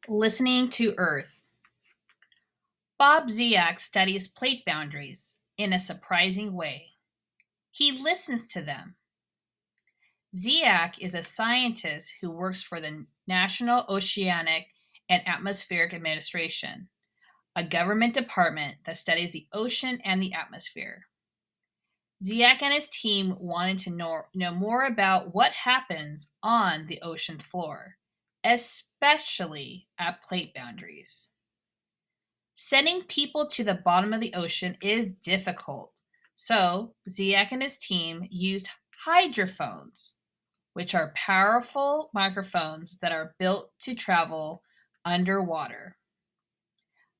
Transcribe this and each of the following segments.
Listening to Earth. Bob Ziak studies plate boundaries in a surprising way. He listens to them. Ziak is a scientist who works for the National Oceanic and Atmospheric Administration, a government department that studies the ocean and the atmosphere. Ziak and his team wanted to know more about what happens on the ocean floor, especially at plate boundaries. Sending people to the bottom of the ocean is difficult, so Ziak and his team used hydrophones, which are powerful microphones that are built to travel underwater.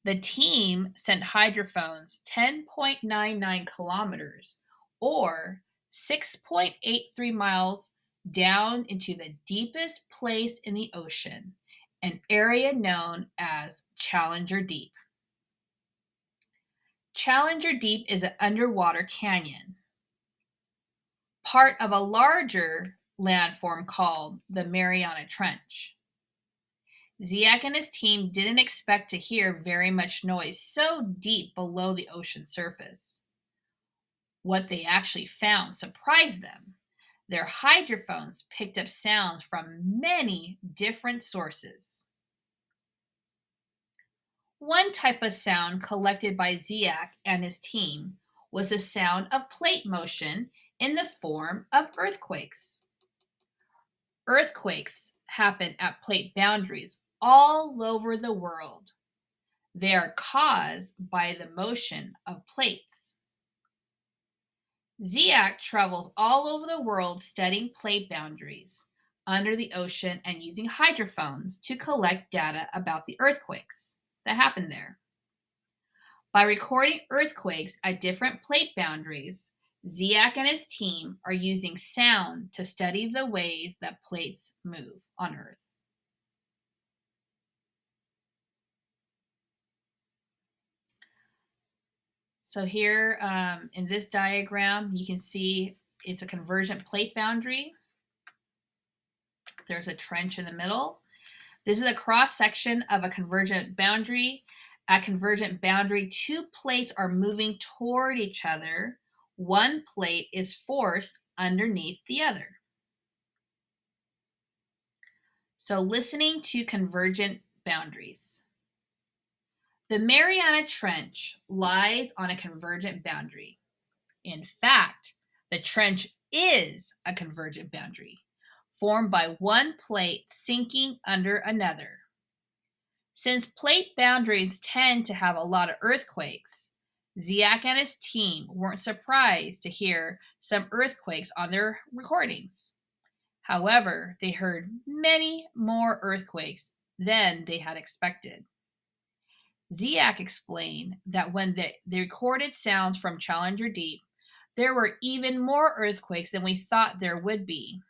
The team sent hydrophones 10.99 kilometers or 6.83 miles down into the deepest place in the ocean, an area known as Challenger Deep. Challenger Deep is an underwater canyon, part of a larger landform called the Mariana Trench. Ziak and his team didn't expect to hear very much noise so deep below the ocean surface. What they actually found surprised them. Their hydrophones picked up sounds from many different sources. One type of sound collected by Ziak and his team was the sound of plate motion in the form of earthquakes. Earthquakes happen at plate boundaries all over the world. They are caused by the motion of plates. Ziak travels all over the world studying plate boundaries under the ocean and using hydrophones to collect data about the earthquakes that happen there. By recording earthquakes at different plate boundaries, Ziak and his team are using sound to study the ways that plates move on Earth. So here in this diagram, you can see it's a convergent plate boundary. There's a trench in the middle. This is a cross section of a convergent boundary. At convergent boundary, two plates are moving toward each other. One plate is forced underneath the other. So listening to convergent boundaries. The Mariana Trench lies on a convergent boundary. In fact, the trench is a convergent boundary, formed by one plate sinking under another. Since plate boundaries tend to have a lot of earthquakes, Ziak and his team weren't surprised to hear some earthquakes on their recordings. However, they heard many more earthquakes than they had expected. Ziak explained that when they recorded sounds from Challenger Deep, there were even more earthquakes than we thought there would be.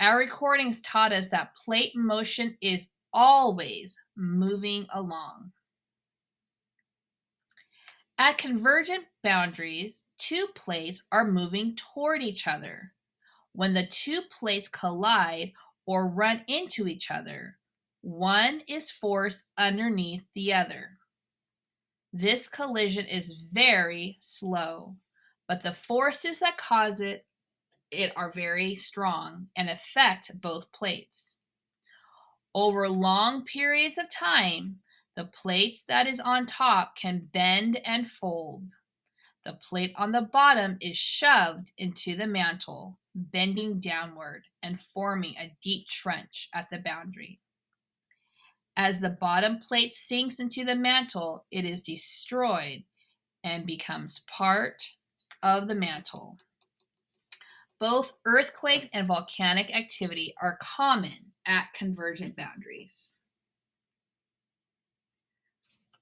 Our recordings taught us that plate motion is always moving along. At convergent boundaries, two plates are moving toward each other. When the two plates collide or run into each other, one is forced underneath the other. This collision is very slow, but the forces that cause it are very strong and affect both plates. Over long periods of time, the plates that is on top can bend and fold. The plate on the bottom is shoved into the mantle, bending downward and forming a deep trench at the boundary. As the bottom plate sinks into the mantle, it is destroyed and becomes part of the mantle. Both earthquakes and volcanic activity are common at convergent boundaries.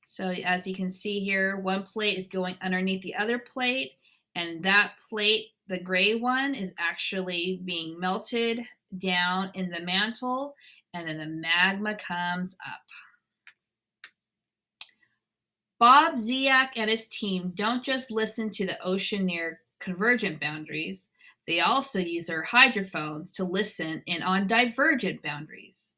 So as you can see here, one plate is going underneath the other plate, and that plate, the gray one, is actually being melted down in the mantle, and then the magma comes up. Bob Ziak and his team don't just listen to the ocean near convergent boundaries, they also use their hydrophones to listen in on divergent boundaries.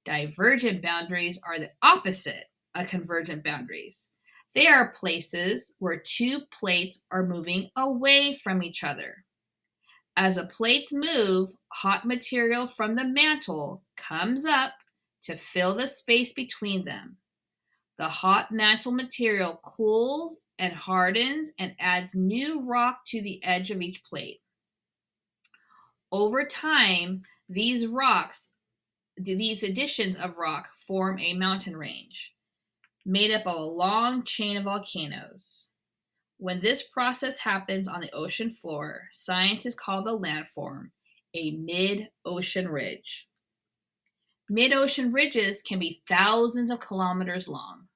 Divergent boundaries are the opposite of convergent boundaries. They are places where two plates are moving away from each other. As the plates move, hot material from the mantle comes up to fill the space between them. The hot mantle material cools and hardens and adds new rock to the edge of each plate. Over time, these additions of rock form a mountain range made up of a long chain of volcanoes. When this process happens on the ocean floor, scientists call the landform a mid-ocean ridge. Mid-ocean ridges can be thousands of kilometers long.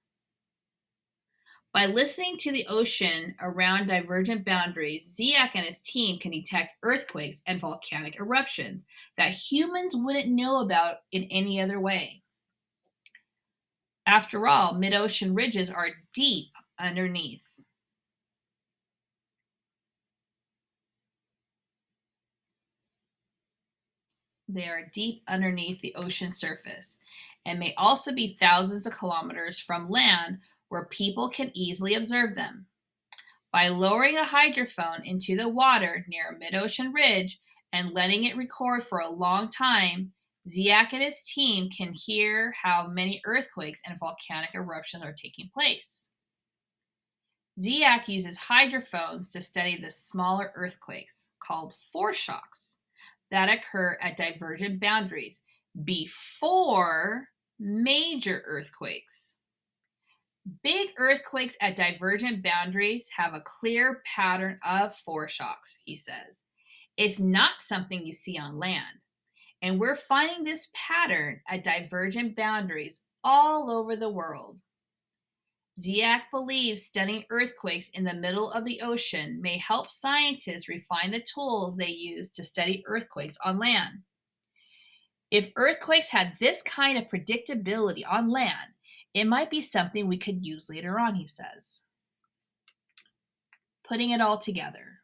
By listening to the ocean around divergent boundaries, Ziyech and his team can detect earthquakes and volcanic eruptions that humans wouldn't know about in any other way. After all, mid-ocean ridges are deep underneath. They are deep underneath the ocean surface and may also be thousands of kilometers from land where people can easily observe them. By lowering a hydrophone into the water near a mid-ocean ridge and letting it record for a long time, Ziyech and his team can hear how many earthquakes and volcanic eruptions are taking place. Ziyech uses hydrophones to study the smaller earthquakes, called foreshocks, that occur at divergent boundaries before major earthquakes. Big earthquakes at divergent boundaries have a clear pattern of foreshocks, he says. It's not something you see on land. And we're finding this pattern at divergent boundaries all over the world. Ziyech believes studying earthquakes in the middle of the ocean may help scientists refine the tools they use to study earthquakes on land. If earthquakes had this kind of predictability on land, it might be something we could use later on, he says. Putting it all together.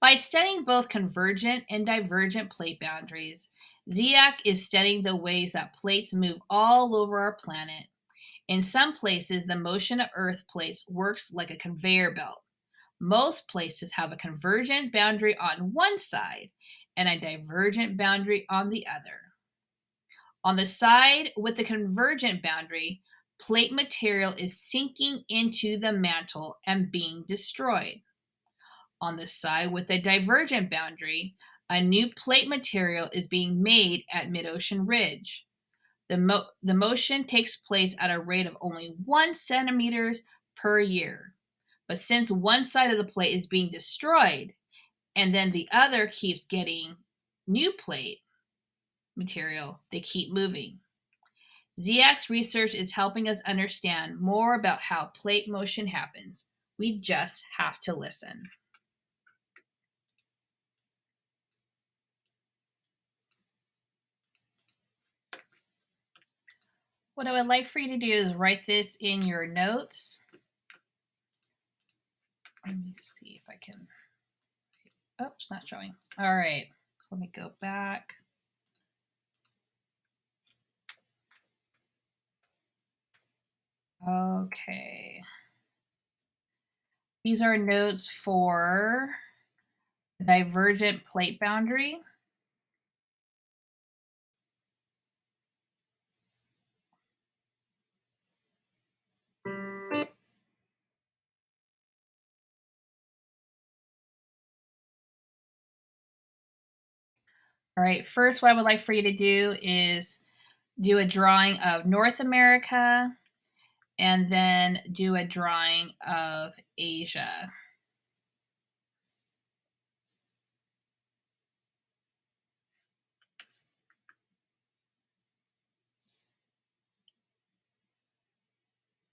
By studying both convergent and divergent plate boundaries, Ziyech is studying the ways that plates move all over our planet. In some places, the motion of Earth plates works like a conveyor belt. Most places have a convergent boundary on one side and a divergent boundary on the other. On the side with the convergent boundary, plate material is sinking into the mantle and being destroyed. On the side with the divergent boundary, a new plate material is being made at mid-ocean ridge. The motion takes place at a rate of only 1 centimeters per year. But since one side of the plate is being destroyed, and then the other keeps getting new plate material, they keep moving. Ziyech's research is helping us understand more about how plate motion happens. We just have to listen. What I would like for you to do is write this in your notes. Let me see if I can. Oh, it's not showing. All right, so let me go back. Okay. These are notes for the divergent plate boundary. All right, first, what I would like for you to do is do a drawing of North America and then do a drawing of Asia.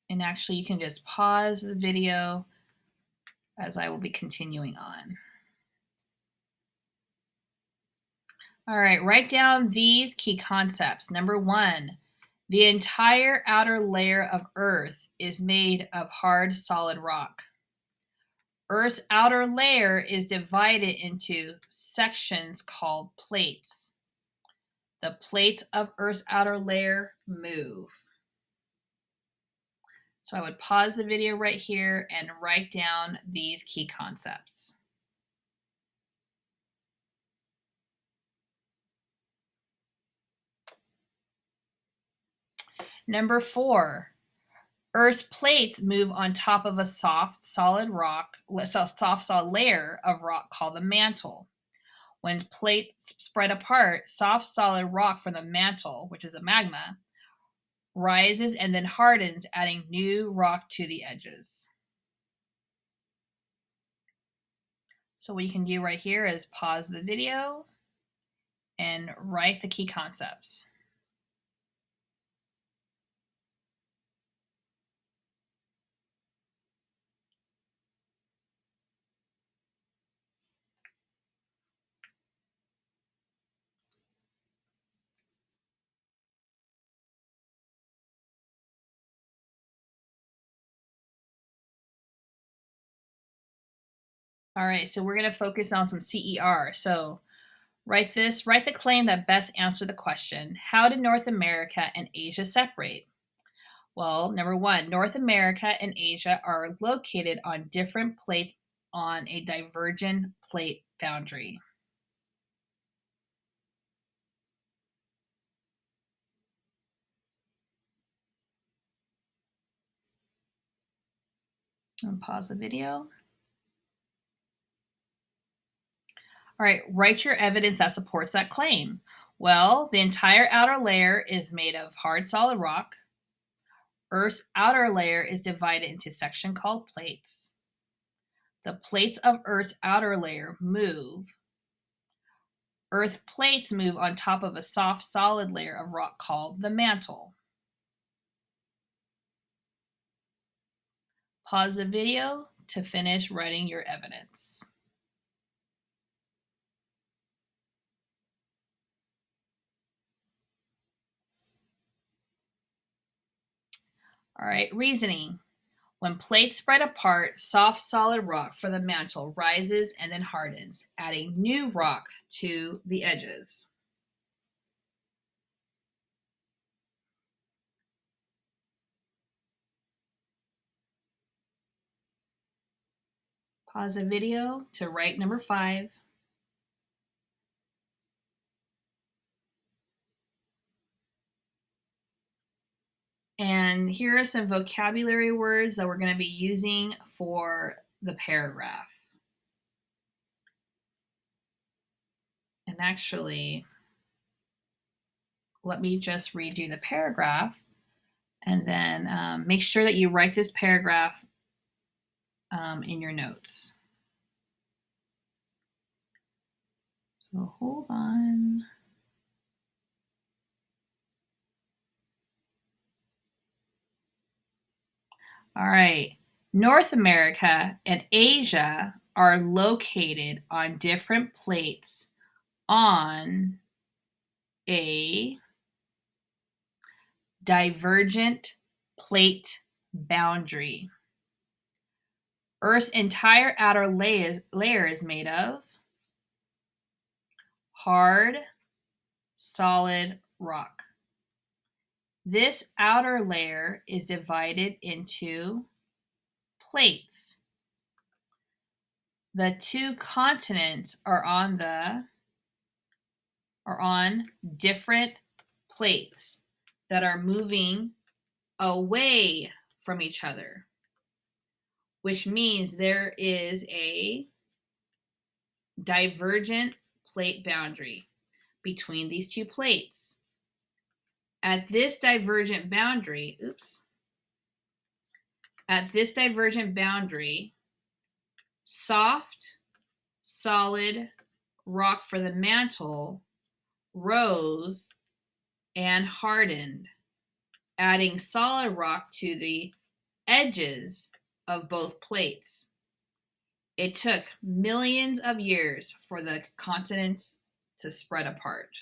And actually, you can just pause the video as I will be continuing on. All right, write down these key concepts. Number 1, the entire outer layer of Earth is made of hard, solid rock. Earth's outer layer is divided into sections called plates. The plates of Earth's outer layer move. So I would pause the video right here and write down these key concepts. Number 4, Earth's plates move on top of a soft, solid layer of rock called the mantle. When plates spread apart, soft, solid rock from the mantle, which is a magma, rises and then hardens, adding new rock to the edges. So what you can do right here is pause the video and write the key concepts. All right, so we're going to focus on some CER. So write the claim that best answer the question. How did North America and Asia separate? Well, number 1, North America and Asia are located on different plates on a divergent plate boundary. And pause the video. All right, write your evidence that supports that claim. Well, the entire outer layer is made of hard solid rock. Earth's outer layer is divided into sections called plates. The plates of Earth's outer layer move. Earth plates move on top of a soft, solid layer of rock called the mantle. Pause the video to finish writing your evidence. All right, reasoning. When plates spread apart, soft, solid rock from the mantle rises and then hardens, adding new rock to the edges. Pause the video to write number 5. And here are some vocabulary words that we're going to be using for the paragraph. And actually, let me just read you the paragraph and then make sure that you write this paragraph in your notes. So hold on. All right. North America and Asia are located on different plates on a divergent plate boundary. Earth's entire outer layer is made of hard, solid rock. This outer layer is divided into plates. The 2 continents are on different plates that are moving away from each other, which means there is a divergent plate boundary between these 2 plates. At this divergent boundary, soft, solid rock for the mantle rose and hardened, adding solid rock to the edges of both plates. It took millions of years for the continents to spread apart.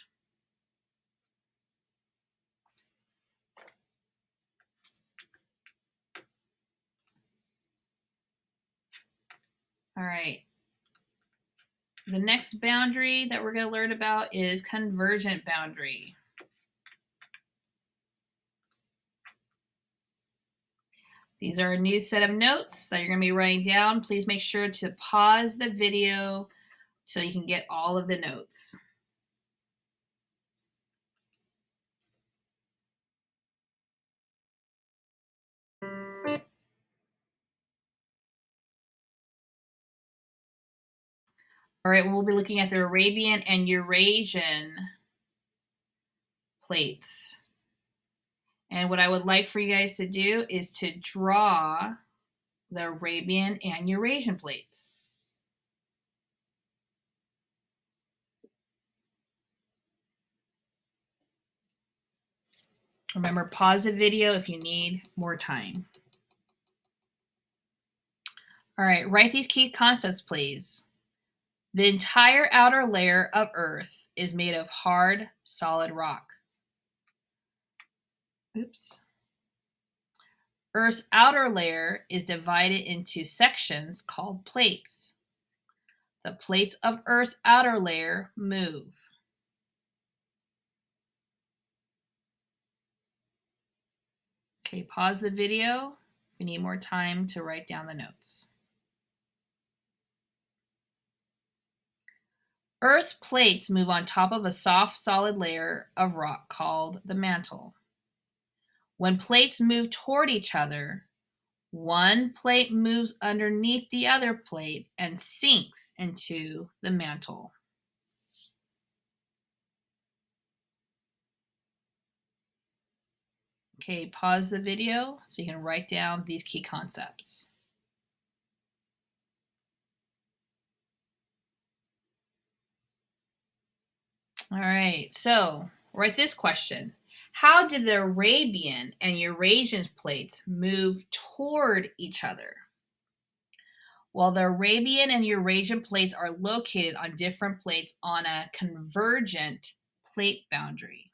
All right. the next boundary that we're going to learn about is convergent boundary. These are a new set of notes that you're going to be writing down. Please make sure to pause the video so you can get all of the notes. All right, we'll be looking at the Arabian and Eurasian plates. And what I would like for you guys to do is to draw the Arabian and Eurasian plates. Remember, pause the video if you need more time. All right, write these key concepts, please. The entire outer layer of Earth is made of hard, solid rock. Oops. Earth's outer layer is divided into sections called plates. The plates of Earth's outer layer move. Okay, pause the video if you need more time to write down the notes. Earth's plates move on top of a soft, solid layer of rock called the mantle. When plates move toward each other, one plate moves underneath the other plate and sinks into the mantle. Okay, pause the video so you can write down these key concepts. All right, so write this question. How did the Arabian and Eurasian plates move toward each other? Well, the Arabian and Eurasian plates are located on different plates on a convergent plate boundary.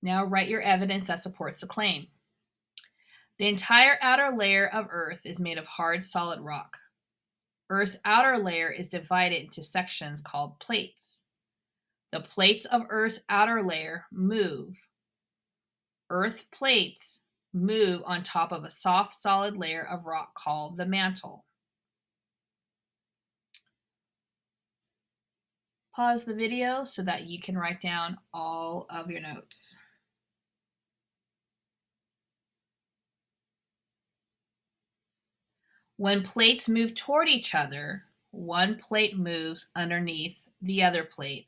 Now write your evidence that supports the claim. The entire outer layer of Earth is made of hard, solid rock. Earth's outer layer is divided into sections called plates. The plates of Earth's outer layer move. Earth plates move on top of a soft, solid layer of rock called the mantle. Pause the video so that you can write down all of your notes. When plates move toward each other, one plate moves underneath the other plate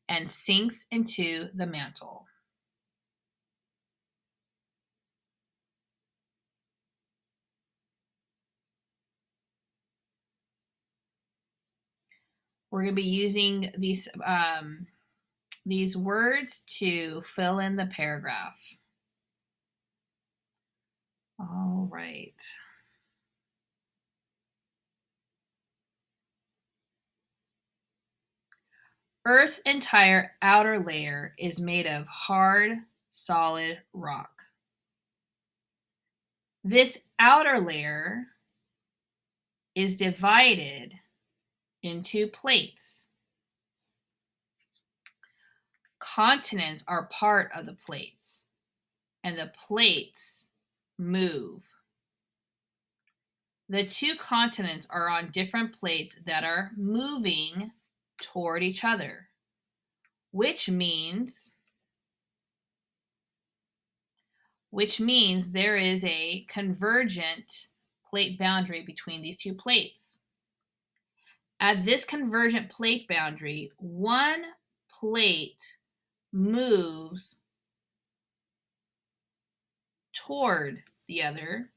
and sinks into the mantle. We're going to be using these words to fill in the paragraph. All right. Earth's entire outer layer is made of hard, solid rock. This outer layer is divided into plates. Continents are part of the plates, and the plates move. The two continents are on different plates that are moving toward each other, which means there is a convergent plate boundary between these two plates. At this convergent plate boundary, one plate moves toward the other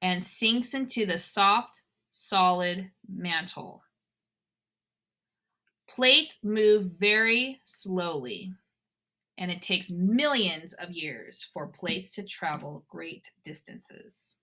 and sinks into the soft, solid mantle. Plates move very slowly, and it takes millions of years for plates to travel great distances.